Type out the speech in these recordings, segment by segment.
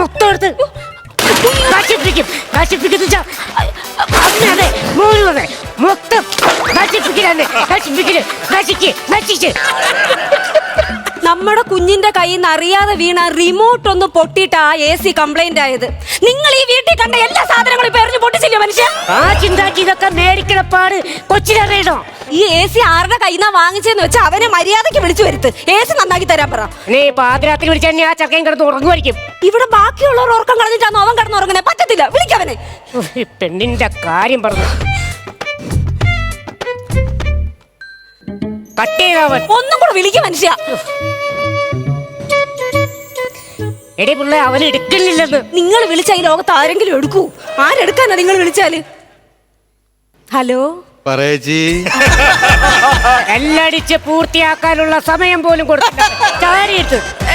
മൊത്തം എടുത്ത് നശിപ്പിക്കും. അതെ മൂന്ന് മൊത്തം നശിച്ച് നമ്മുടെ കുഞ്ഞിന്റെ കയ്യിൽ നിന്ന് അറിയാതെ വീണ റിമോട്ട് ഒന്ന് പൊട്ടിയിട്ട് ആ AC കംപ്ലൈന്റ് ആയത്. നിങ്ങൾ ഈ വീട്ടിൽ കണ്ട എല്ലാ സാധനങ്ങളും ഇപ്പൊ എറിഞ്ഞു പൊട്ടിച്ചില്ലേ മനുഷ്യ? ആ ചിന്താക്കി ഇതൊക്കെ മേടിക്കണപ്പാട് കൊച്ചിനറിയണോ? ഈ AC ആരുടെ കയ്യിൽ നിന്നാ വാങ്ങിച്ചെന്ന് വെച്ചാൽ അവനെ മര്യാദയ്ക്ക് വിളിച്ചു വരുത്ത്. AC നന്നാക്കി തരാൻ പറ. നീ പാതിരാത്രി വിളിച്ചാൽ ആ ചക്കയും കിടന്ന് ഉറങ്ങുമായിരിക്കും. ഇവിടെ ബാക്കിയുള്ളവർ ഉറക്കം കളഞ്ഞിട്ടാണോ അവൻ കിടന്ന് ഉറങ്ങണേ? പറ്റത്തില്ല, വിളിക്കവനെ. പെണ്ണിന്റെ കാര്യം പറഞ്ഞു കട്ടേതവൻ. ഒന്നും കൂടെ വിളിക്കും മനുഷ്യ. എടി പിള്ളേ അവൻ എടുക്കുന്നില്ലെന്ന്. നിങ്ങൾ വിളിച്ച ഈ ലോകത്ത് ആരെങ്കിലും എടുക്കൂ? ആരെടുക്കാനാ നിങ്ങൾ വിളിച്ചാല്? ഹലോ പറയേച്ചി, എല്ലടിച്ച് പൂർത്തിയാക്കാനുള്ള സമയം പോലും കൊടുത്തിട്ട്.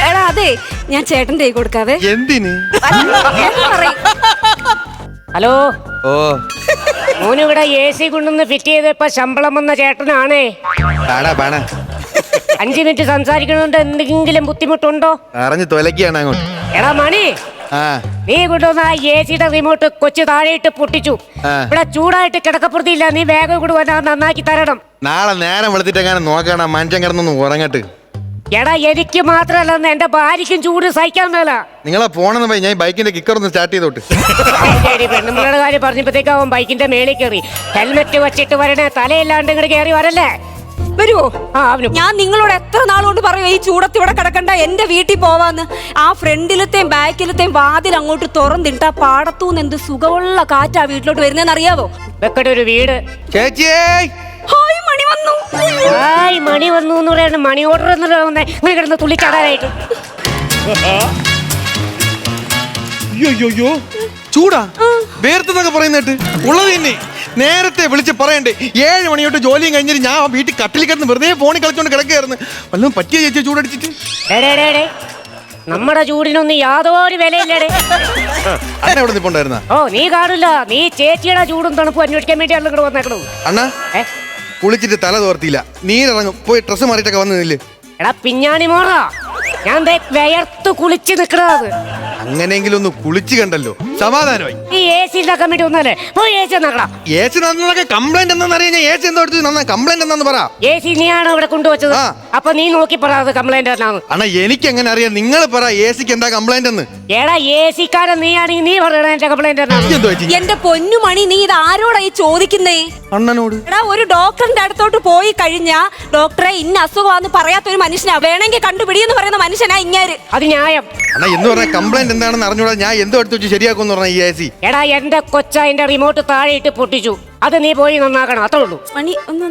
എടാ അതെ, ഞാൻ ചേട്ടന്റെ കൈ കൊടുക്കാവേ. എന്തിന്? ഹലോ, ഓ മോനിവിടെ AC കൊണ്ടൊന്ന് ഫിറ്റ് ചെയ്തപ്പോ ശമ്പളം വന്ന ചേട്ടനാണേ. 5 മിനിറ്റ് സംസാരിക്കണോണ്ട് എന്തെങ്കിലും ബുദ്ധിമുട്ടുണ്ടോ? അറിഞ്ഞു തൊലക്കാണ് അങ്ങോട്ട്. എടാ മണി, നീ കൊണ്ടുവന്ന ആ AC-യുടെ റിമോട്ട് കൊച്ചു താഴെയിട്ട് പൊട്ടിച്ചു. ഇവിടെ ചൂടായിട്ട് കിടക്കപ്പുറത്തില്ല. നീ വേഗം കൂടെ വന്നാൽ നന്നാക്കി തരണം. നാളെ നേരം വെളുത്തിട്ടെങ്ങനെ നോക്കണം. മനുഷ്യൻ കിടന്നൊന്ന് ഉറങ്ങട്ട്. എടാ എനിക്ക് മാത്രല്ലെന്ന് എന്റെ ഭാര്യയ്ക്കും ചൂട് സഹിക്കാൻ മേല. നിങ്ങളെ പോണെന്ന് പോയി ഞാൻ ബൈക്കിന്റെ കിക്കർ ഒന്ന് സ്റ്റാർട്ട് ചെയ്തോട്ട്. പെണ്ണുമ്പിളുടെ കാര്യം പറഞ്ഞപ്പോഴത്തേക്ക് അവൻ ബൈക്കിന്റെ മേളിൽ കയറി. ഹെൽമെറ്റ് വെച്ചിട്ട് വരണേ, തലയില്ലാണ്ട് ഇങ്ങോട്ട് കയറി വരല്ലേ. വരുവോ? അവനും ഞാൻ നിങ്ങളോട് എത്ര നാളുകൊണ്ട് പറയും ഈ ചൂടത്ത് ഇവിടെ കിടക്കണ്ട, എന്റെ വീട്ടിൽ പോവാന്ന്. ആ ഫ്രണ്ടിലത്തെയും ബാക്കിലത്തെയും വാതിൽ അങ്ങോട്ട് തുറന്നിട്ട് ആ പാടത്തൂന്ന് എന്ത് സുഖമുള്ള കാറ്റാ വീട്ടിലോട്ട് വരുന്നതെന്ന് അറിയാവോ? വെക്കട്ടെ ഒരു വീട്. ചേച്ചിയേ, ഹായ് മണി വന്നു. ഹായ് മണി വന്നു എന്ന് പറയണ. മണി ഓർഡർ എന്ന് ഇങ്ങനെ കിടന്ന് തുള്ളിച്ചാടാനായിട്ട്. അയ്യോ ചൂടാ വേർത്തെന്നൊക്കെ പറയുന്നിട്ട് ഉള്ളത് തന്നെ. നേരത്തെ വിളിച്ച് പറയണ്ടേ? 7 മണി തൊട്ട് ജോലിയും കഴിഞ്ഞിട്ട് ഞാൻ വീട്ടിൽ കട്ടിൽ കിടന്ന് വെറുതെ ഫോണിൽ കളിച്ചോണ്ട് കിടക്കുകയായിരുന്നു. വല്ലതും പറ്റിയ ചേച്ചി ചൂടടിച്ചിട്ട്? നമ്മുടെ ചൂടിനൊന്നും യാതൊരു വിലയില്ലേ. അണ്ണ എവിടെ നിൽപ്പുണ്ടായിരുന്ന? ഓ നീ കാണില്ല. നീ ചേച്ചിയുടെ ചൂടും തണുപ്പും അന്വേഷിക്കാൻ വേണ്ടിയാണ് ഇവിടെ വന്നേക്കണു. അണ്ണാ കുളിച്ചിട്ട് തല തോർത്തിയില്ല, നീരിറങ്ങും. പോയി ഡ്രസ്സ് മാറിയിട്ടൊക്കെ വന്ന് നില്ല്. എടാ പിഞ്ഞാണി മോറ, ഞാൻ വിയർത്ത് കുളിച്ച് നിക്കണത്. അങ്ങനെയെങ്കിലും ഒന്ന് കുളിച്ച് കണ്ടല്ലോ, സമാധാനമായി. ഈ AC ഉണ്ടാക്കാൻ വേണ്ടി ഒന്നല്ലേ പോയി AC നക്കണം. AC നന്നൊക്കെ കംപ്ലൈന്റ് എന്താണെന്ന് അറിയാൻ ഞാൻ AC എന്തോ എടുത്ത് നന്നാ. കംപ്ലൈന്റ് എന്താന്ന് പറ. AC നീയാണ് ഇവിടെ കൊണ്ടുവച്ചത്. അപ്പൊ നീ നോക്കി പറ അത് കംപ്ലൈന്റ് എന്നാണ്. അണ്ണാ എനിക്ക് എങ്ങനെ അറിയാം? നിങ്ങൾ പറ ACക്ക് എന്താ കംപ്ലൈന്റ് എന്ന്. എടാ AC-ക്കാരൻ നീയാണെങ്കിൽ നീ പറയണ എന്റെ കംപ്ലൈന്റ് എന്നാണ്. എന്റെ പൊന്നു മണി, നീ ഇത് ആരോടാ ഈ ചോദിക്കുന്നേ? അണ്ണനോട്. എടാ ഒരു ഡോക്ടറിന്റെ അടുത്തോട്ട് പോയി കഴിഞ്ഞാ ഡോക്ടറെ ഇന്ന അസുഖമാന്ന് പറയാത്തൊരു മനുഷ്യനാ, വേണമെങ്കിൽ കണ്ടുപിടിയെന്ന് പറയുന്ന മനുഷ്യനാ ഇങ്ങാര്. അത് ന്യായം. അണ്ണാ എന്ന് പറഞ്ഞ കംപ്ലൈന്റ് എന്താണെന്ന് അറിഞ്ഞൂടാ ഞാൻ എന്തോ എടുത്ത് വെച്ച് ശരിയാക്കുമെന്ന് പറഞ്ഞ ഈ AC. എടാ എന്റെ കൊച്ച എന്റെ റിമോട്ട് താഴെ ഇട്ട് പൊട്ടിച്ചു. അത് നീ പോയി നന്നാക്കണം, അത്രേ ഉള്ളൂ. മണി ഒന്ന്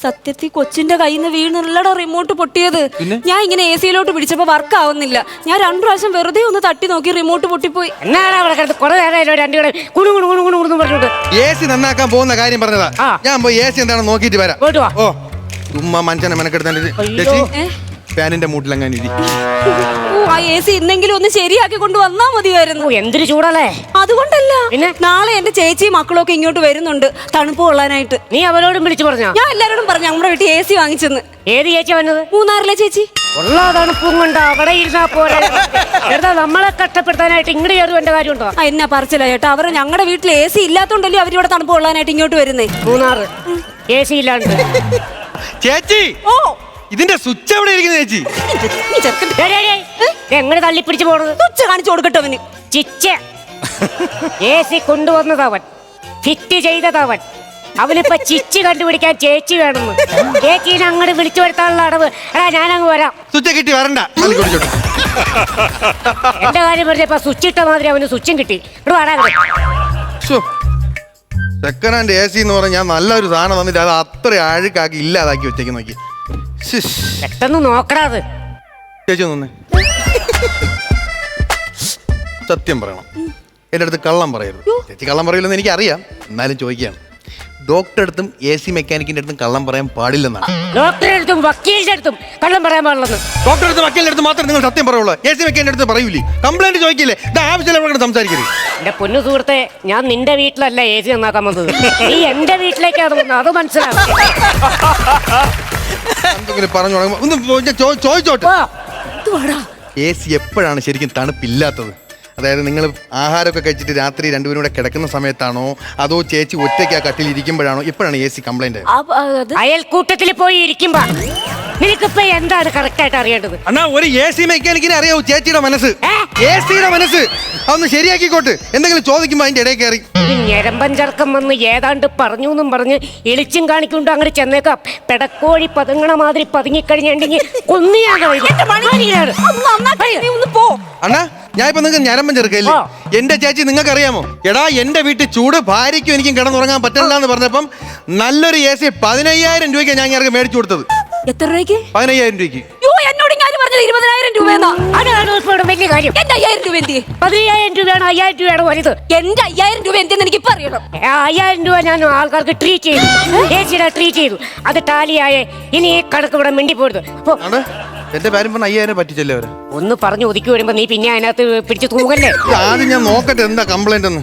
സത്യത്തിൽ കൊച്ചിന്റെ കയ്യിൽ നിന്ന് വീണുള്ളടാ റിമോട്ട് പൊട്ടിയത്. ഞാൻ ഇങ്ങനെ AC-യിലോട്ട് പിടിച്ചപ്പോ വർക്ക് ആവുന്നില്ല. ഞാൻ 2 പ്രാവശ്യം വെറുതെ ഒന്ന് തട്ടി നോക്കി, റിമോട്ട് പൊട്ടിപ്പോയി. എന്നാണ് അവിടെ കിടന്ന് കുറെ നേരം രണ്ടുകൂടെ കുണു പറഞ്ഞോട്ട് AC നന്നാക്കാൻ പോകുന്ന കാര്യം പറഞ്ഞതാ. ഞാൻ പോയി AC എന്താണെന്ന് നോക്കിയിട്ട് വരാം. പോയിട്ട് വാ. ഓ ചുമ്മാ മനുഷ്യനെ മെനക്കെടുത്ത ചേച്ചി ഫാനിന്റെ മൂട്ടിലെങ്ങാനും ഇരി. ആ AC ഇന്നെങ്കിലും ഒന്ന് ശരിയാക്കി കൊണ്ട് വന്നാ മതിയായിരുന്നു. എന്തൊരു ചൂടല്ലേ. അതുകൊണ്ടല്ല, നാളെ എന്റെ ചേച്ചിയും മക്കളും ഒക്കെ ഇങ്ങോട്ട് വരുന്നുണ്ട് തണുപ്പ് കൊള്ളാനായിട്ട്. നീ അവരോടും വിളിച്ചു പറഞ്ഞോ? ഞാൻ എല്ലാരോടും പറഞ്ഞു നമ്മുടെ വീട്ടിൽ AC വാങ്ങിച്ചെന്ന്. ഏത് ചേച്ചി വന്നത്? മൂന്നാറിലെ ചേച്ചി. ഉള്ള തണുപ്പും കൊണ്ട് അവിടെ ഇരുന്നാ പോരാ. നമ്മളെ കഷ്ടപ്പെടുത്താനായിട്ട് ഇങ്ങോട്ട് കയറും എന്റെ കാര്യം ഉണ്ടോ? എന്നാ പറച്ചില്ല ചേട്ടാ, അവർ ഞങ്ങളുടെ വീട്ടിൽ AC ഇല്ലാത്തോണ്ടല്ലേ അവരിവിടെ തണുപ്പ് കൊള്ളാനായിട്ട് ഇങ്ങോട്ട് വരുന്നേ. മൂന്നാറ് AC ഇല്ലാണ്ട്. ചേച്ചി ഓ ഇതിന്റെ സ്വിച്ച് എവിടെ ഇരിക്കുന്ന ചേച്ചി? എങ്ങനെ തള്ളിപ്പിടിച്ചു പോണത്? സ്വിച്ച് കാണിച്ചു കൊടുക്കട്ടെ അവന്. ചിച്ച AC കൊണ്ടുവന്നതവൻ, ഫിറ്റ് ചെയ്തതവൻ. അവനിപ്പോ ചിച്ച് കണ്ടുപിടിക്കാൻ ചേച്ചി വേണമെന്ന്. ചേച്ചീനെ അങ്ങോട്ട് വിളിച്ചു വരുത്താനുള്ള അടവ്. എടാ ഞാനങ്ങ് വരാം. സ്വിച്ച് കിട്ടി വരണ്ട. എന്റെ കാര്യം പറഞ്ഞപ്പോ സ്വിച്ച് ഇട്ട മാതിരി അവന് സ്വിച്ചും കിട്ടി. സെക്കൻഡ് ഹാൻഡ് AC എന്ന് പറഞ്ഞാൽ ഞാൻ നല്ലൊരു സാധനം തന്നിട്ട് അത് അത്ര അഴുക്കാക്കി ഇല്ലാതാക്കി വെച്ചേക്ക് നോക്കി. പെട്ടെന്ന് നോക്കടാത്. ചേച്ചി ഒന്നേ സത്യം പറയണം, എൻ്റെ അടുത്ത് കള്ളം പറയരുത്. ചേച്ചി കള്ളം പറയില്ലെന്ന് എനിക്കറിയാം, എന്നാലും ചോദിക്കുകയാണ്. ഡോക്ടറുടെ അടുത്തും AC മെക്കാനിക്കിന്റെ അടുത്തും കള്ളം പറയാൻ പാടില്ലെന്നാണ്. ഡോക്ടറുടെ അടുത്തും വക്കീലിന്റെ അടുത്തും കള്ളം പറയാൻ പാടില്ലെന്ന്. ഡോക്ടറുടെ അടുത്ത് വക്കീലിന്റെ അടുത്ത് മാത്രമേ നിങ്ങൾ സത്യം പറയുള്ളൂ. AC മെക്കാനിക്കിന്റെ അടുത്ത് പറയൂലേ? കംപ്ലൈന്റ് ചോദിക്കില്ലേ? ഇത് ആവശ്യമില്ല സംസാരിക്കരുത്. എന്റെ പൊന്നു സുഹൃത്തെ, ഞാൻ നിന്റെ വീട്ടിലല്ല AC നന്നാക്കാൻ വന്നത്. നീ എന്റെ വീട്ടിലേക്കാണ് വന്നത്, അത് മനസ്സിലാവും. എന്തെങ്കിലും പറഞ്ഞു ഒന്ന് ചോദിച്ചോട്ടെ. AC എപ്പോഴാണ് ശരിക്കും തണുപ്പില്ലാത്തത്? അതായത് നിങ്ങൾ ആഹാരമൊക്കെ കഴിച്ചിട്ട് രാത്രി രണ്ടുപേരും കൂടെ കിടക്കുന്ന സമയത്താണോ അതോ ചേച്ചി ഒറ്റയ്ക്ക് ആ കട്ടിൽ ഇരിക്കുമ്പോഴാണോ ഇപ്പോഴാണ് AC കംപ്ലൈന്റ്? അത് അയൽക്കൂട്ടത്തിൽ പോയി ഇരിക്കുമ്പോ നിനക്കിപ്പോ എന്താണ് കറക്റ്റ് ആയിട്ട് അറിയേണ്ടത്? അണ്ണാ ഒരു AC മെക്കാനിക്കിനെ അറിയാവൂ ചേച്ചിയുടെ മനസ്സ്. ACയുടെ മനസ്സ് അതൊന്ന് ശരിയാക്കിക്കോട്ട്. എന്തെങ്കിലും ചോദിക്കുമ്പോ അതിന്റെ ഇടയിൽ കയറി ഞരമ്പൻ ചെറുക്കം വന്ന് ഏതാണ്ട് പറഞ്ഞു എന്നും പറഞ്ഞ് എളിച്ചും കാണിക്കൊണ്ട് അങ്ങനെ ചെന്നേക്കാം. പെടക്കോഴി പതുങ്ങണ മാതിരി പതുങ്ങിക്കഴിഞ്ഞിട്ടുണ്ടെങ്കിൽ പോ. അണ്ണാ ഞാൻ ഇപ്പൊ നിങ്ങൾക്ക് ഞരമ്പൻ ചെറുക്കല്ലേ? എന്റെ ചേച്ചി നിങ്ങൾക്ക് അറിയാമോ? എടാ എന്റെ വീട്ടിൽ ചൂട് ഭാര്യയ്ക്കും എനിക്കും കിടന്നുറങ്ങാൻ പറ്റില്ല എന്ന് പറഞ്ഞപ്പം നല്ലൊരു AC 15,000 രൂപയ്ക്ക് ഞാൻ ഇറങ്ങി മേടിച്ചു കൊടുത്തത്. എത്ര രൂപയ്ക്ക്? 15,000 രൂപയ്ക്ക്. എന്നോട് ഞാൻ പറഞ്ഞത് 20,000 രൂപയെന്നാ. അതാണ് വലിയ കാര്യം. എന്റെ 5,000 രൂപ എന്ത്? 15,000 രൂപയാണ് 5,000 രൂപയാണ് വലുത്. എന്റെ 5,000 രൂപ എന്തെന്ന് എനിക്ക് ഇപ്പൊ അറിയണം. 5,000 രൂപ ഞാൻ ആൾക്കാർക്ക് ട്രീറ്റ് ചെയ്തു. ചേച്ചിയുടെ ട്രീറ്റ് ചെയ്തു. അത് ടാലിയായേ. ഇനി ഈ കണക്ക് ഇവിടെ മിണ്ടിപ്പോരുത്. എന്റെ കാര്യം പറഞ്ഞ 5,000 പറ്റിച്ചല്ലേ അവര്? ഒന്ന് പറഞ്ഞു ഒതുക്കി വരുമ്പോ നീ പിന്നെ അതിനകത്ത് പിടിച്ച് തൂങ്ങല്ലേ? ആദ്യം ഞാൻ നോക്കട്ടെ എന്താ കംപ്ലൈന്റ് എന്ന്.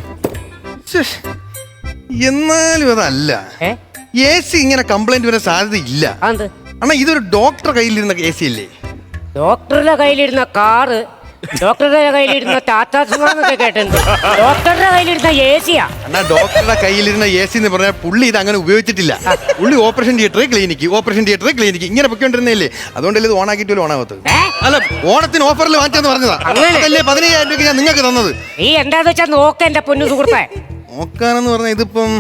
എന്നാലും അതല്ല, AC ഇങ്ങനെ കംപ്ലൈന്റ് വരാൻ സാധ്യത ഇല്ല. അണ്ണാ ഇതൊരു ഡോക്ടറുടെ കയ്യിലിരുന്ന AC അല്ലേ? ഡോക്ടറുടെ കയ്യിലിരുന്ന കാറ്, ഡോക്ടറുടെ കയ്യിലിരുന്ന ടാറ്റാ സുമാന്നൊക്കെ കേട്ടിട്ടുണ്ട്. ഡോക്ടറുടെ കയ്യിലിരുന്ന AC-യാ. അണ്ണാ ഡോക്ടറുടെ കയ്യിലിരുന്ന AC എന്ന് പറഞ്ഞാൽ പുള്ളി ഇത് അങ്ങനെ ഉപയോഗിച്ചിട്ടില്ല. പുള്ളി ഓപ്പറേഷൻ തിയേറ്റർ ക്ലിനിക്ക് ഇങ്ങനെ പൊയ്ക്കൊണ്ടിരുന്നില്ലേ? അതുകൊണ്ടല്ലേ ഇത് ഓണാക്കിയിട്ട് ഓണാവത്തത്. അല്ല ഓണത്തിന് ഓഫറിൽ വാങ്ങിച്ചെന്ന് പറഞ്ഞതാ. അതല്ലേ 15,000 രൂപയ്ക്ക് ഞാൻ നിങ്ങൾക്ക് തന്നത്. നീ എന്താന്ന് വെച്ചാ നോക്ക എന്റെ പൊന്നു സുഹൃത്തെ. നോക്കാനെന്ന് പറഞ്ഞ ഇതിപ്പം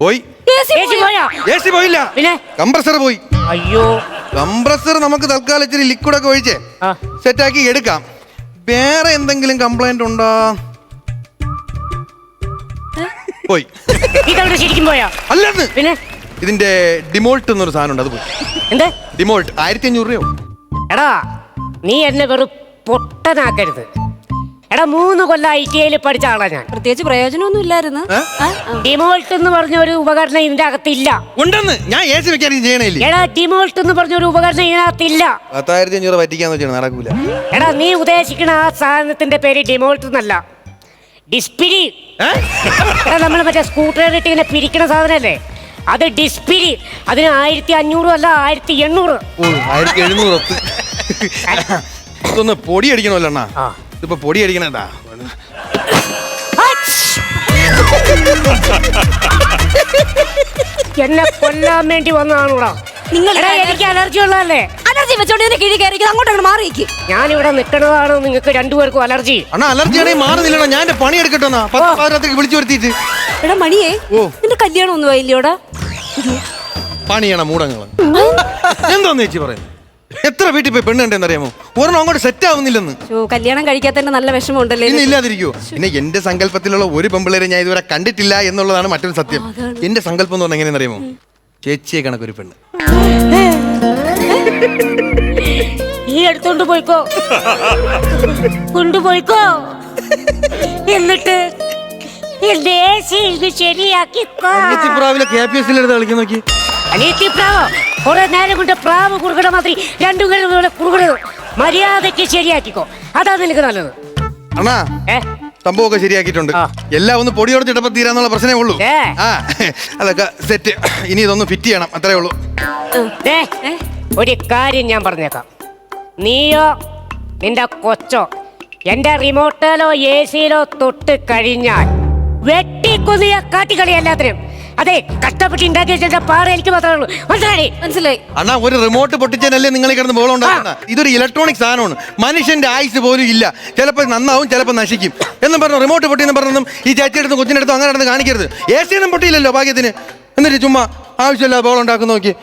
പോയി. AC പോയില്ല, പിന്നെ കംപ്രസർ പോയി. അയ്യോ, കംപ്രസർ നമുക്ക് തൽക്കാലം ഇച്ചിരി ലിക്വിഡ് ഒക്കെ ഒഴിച്ചേ സെറ്റാക്കി എടുക്കാം. വേറെ എന്തെങ്കിലും കംപ്ലൈന്റ് ഉണ്ടോ? പോയി. ഇതവിടെ ശരിക്കും പോയാ? അല്ലെന്ന്. പിന്നെ ഇതിന്റെ ഡിമോൾട്ട് എന്നൊരു സാധനം ഉണ്ട്, അത് പോയി. എന്ത് ഡിമോൾട്ട്? 1,500 രൂപയോ? എടാ നീ എന്നെ വെറും പൊട്ടനാക്കരുത്. എടാ 3 കൊല്ലം ITI പഠിച്ച ആളാ ഞാൻ. പ്രത്യേകിച്ച് പ്രയോജനമൊന്നും ഇല്ലായിരുന്നു. ഡിമോൾട്ട് എന്ന് പറഞ്ഞ ഒരു ഉപകരണം ഇതിന്റെ അകത്തില്ല. ഉണ്ടെന്ന് ഞാൻ AC മെക്കാനിക് ചെയ്യണില്ലേ? എടാ ഡിമോൾട്ട് എന്ന് പറഞ്ഞ ഒരു ഉപകരണം ഇതിനകത്തില്ല. 10,500 പറ്റിക്കാന്ന് വെച്ചാൽ നടക്കൂല. എടാ നീ ഉദ്ദേശിക്കണ ആ സാധനത്തിന്റെ പേര് ഡിമോൾട്ട് എന്നല്ല, ഡിസ്പിരി. എടാ നമ്മൾ മറ്റേ സ്കൂട്ടർ ഇട്ട് ഇങ്ങനെ പിരിക്കണ സാധനല്ലേ, അത് ഡിസ്പിരി. അതിന് 1,500 അല്ല 1,800. 1,700. ഇതൊന്ന് പൊടി അടിക്കണമല്ലോ അണ്ണാ. ഇതിപ്പോ പൊടി അടിക്കണേട്ടാ. എന്നെ കൊല്ലാൻ വേണ്ടി വന്നതാണൂടാ നിങ്ങൾ. എനിക്ക് അലർജി ഉള്ളതല്ലേ? അലർജി വെച്ചോണ്ട് കിഴി കയറി അങ്ങോട്ട് മാറിയിരിക്കും. ഞാനിവിടെ നിൽക്കണതാണ് നിങ്ങൾക്ക് രണ്ടുപേർക്കും അലർജി. അണ്ണാ അലർജി ആണെങ്കിൽ മാറുന്നില്ലടാ. ഞാൻ എന്റെ പണി എടുക്കട്ടെ. 10 വിളിച്ചു വരുത്തിയിട്ട്. എടാ മണിയേ, നിന്റെ കല്യാണം ഒന്നും ആയില്ലോടാ? പണി ചെയ്യണം മൂടങ്ങള്. എന്താന്ന് ചേച്ചി പറയുന്നത്? എത്ര വീട്ടിൽ പോയി പെണ്ണ് കണ്ടെന്നറിയാമോ? ഒരെണ്ണം അങ്ങോട്ട് സെറ്റ് ആവുന്നില്ലെന്ന്. കല്യാണം കഴിക്കാത്തതിന്റെ നല്ല വിഷമമുണ്ടല്ലേ? പിന്നെ ഇല്ലാതിരിക്കുവോ? പിന്നെ എന്റെ സങ്കല്പത്തിലുള്ള ഒരു പെമ്പിള്ളേരെ ഞാൻ ഇതുവരെ കണ്ടിട്ടില്ല എന്നുള്ളതാണ് മറ്റൊരു സത്യം. എന്റെ സങ്കല്പം എന്ന് പറഞ്ഞാൽ എങ്ങനെയെന്നറിയാമോ? ചേച്ചിയെ കണക്കൊരു പെണ്ണ്. ഈ എടുത്തോണ്ട് പോയിക്കോ, കൊണ്ടുപോയിക്കോ. എന്നിട്ട് എന്റെ ശരിയാക്കിക്കോ. കളിക്കാൻ നോക്കി കുറെ നേരം കൊണ്ട് പ്രാവ് കുറുകണ മാതിരി രണ്ടുപേരും കുറുകണത് മര്യാദക്ക് ശരിയാക്കിക്കോ. അതാ നിനക്ക് നല്ലത്. അണ്ണാ സംഭവമൊക്കെ ശരിയാക്കിയിട്ടുണ്ട്. എല്ലാം ഒന്ന് പൊടിയോടച്ചിട്ടപ്പോ തീരാന്നുള്ള പ്രശ്നമേ ഉള്ളൂ. അതൊക്കെ സെറ്റ്. ഇനി ഇതൊന്ന് ഫിറ്റ് ചെയ്യണം, അത്രേ ഉള്ളൂ. ഒരു കാര്യം ഞാൻ പറഞ്ഞേക്കാം. നീയോ നിന്റെ കൊച്ചോ എന്റെ റിമോട്ടിലോ AC-യിലോ തൊട്ട് കഴിഞ്ഞാൽ വെട്ടിക്കൊന്നിയ കാട്ടിക്കളി എല്ലാത്തിനും. അതെ, കഷ്ടപ്പെട്ട് ഉണ്ടാക്കിയ പാറ എനിക്ക് മാത്രമേ ഉള്ളൂ. മനസ്സിലായി? അണ്ണാ ഒരു റിമോട്ട് പൊട്ടിച്ചല്ലേ നിങ്ങൾ കിടന്ന് ബോളം ഉണ്ടാക്കുന്ന? ഇതൊരു ഇലക്ട്രോണിക് സാധനമാണ്. മനുഷ്യന്റെ ആയുസ് പോലും ഇല്ല. ചിലപ്പോൾ നന്നാവും, ചിലപ്പോൾ നശിക്കും എന്നും പറഞ്ഞു റിമോട്ട് പൊട്ടിയെന്ന് പറഞ്ഞതും ഈ ചേച്ചിയെടുത്തും കൊച്ചിനെടുത്തും അങ്ങനെ നടന്ന് കാണിക്കരുത്. AC ഒന്നും പൊട്ടിയില്ലല്ലോ ഭാഗ്യത്തിന്. എന്നിട്ട് ചുമ്മാ ആവശ്യമില്ല ബോളം ഉണ്ടാക്കുന്ന നോക്കി.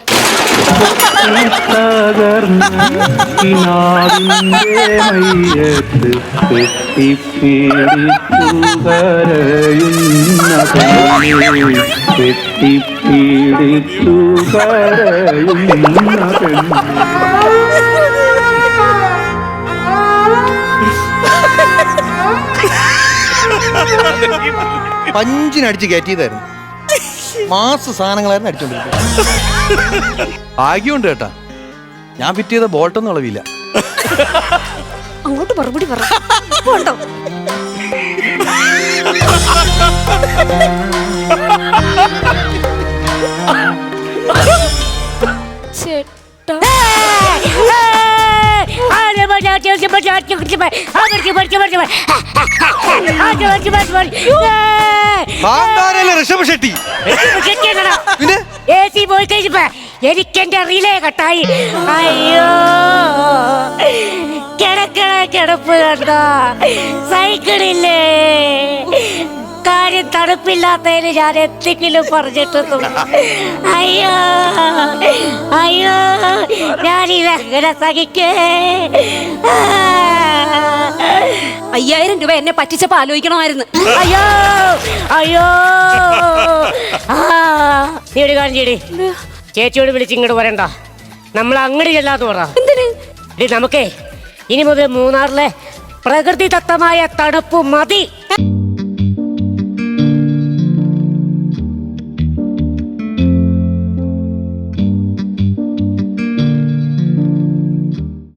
പഞ്ചിനടിച്ച് കയറ്റിയതായിരുന്നു. മാസ സാധനങ്ങളായിരുന്നു അടിച്ചോണ്ടിരിക്കുന്നത്. ഭാഗ്യമുണ്ട് കേട്ടാ, ഞാൻ ഫിറ്റ് ചെയ്ത ബോൾട്ടൊന്നും ഇളവില്ല. അങ്ങോട്ട് മറുപടി പറ. കാന്താരയിലെ ഋഷഭ് ഷെട്ടി. പിന്നെ AC പോയി കഴിഞ്ഞപ്പോ എനിക്കെന്റെ റിലേ കട്ടായി. അയ്യോ കിടപ്പ് കണ്ടോ, സൈക്കിളില്ലേ. കാര്യം തണുപ്പില്ലാത്തതിന് ഞാൻ എന്തെങ്കിലും പറഞ്ഞിട്ടൊന്നും. അയ്യോ അയ്യോ ഞാനിതെങ്ങനെ സഹിക്കേ. 5000 രൂപ എന്നെ പറ്റിച്ചപ്പോ ആലോചിക്കണമായിരുന്നു. അയ്യോ അയ്യോ നീ ഒരു കാര്യം ചെയ്യടി, ചേച്ചിയോട് വിളിച്ച് ഇങ്ങോട്ട് വരണ്ട, നമ്മൾ അങ്ങോട്ട് ചെല്ലാന്ന് പറ. എന്തിന്? നമുക്കേ ഇനി മുതൽ മൂന്നാറിലെ പ്രകൃതിദത്തമായ തണുപ്പ് മതി.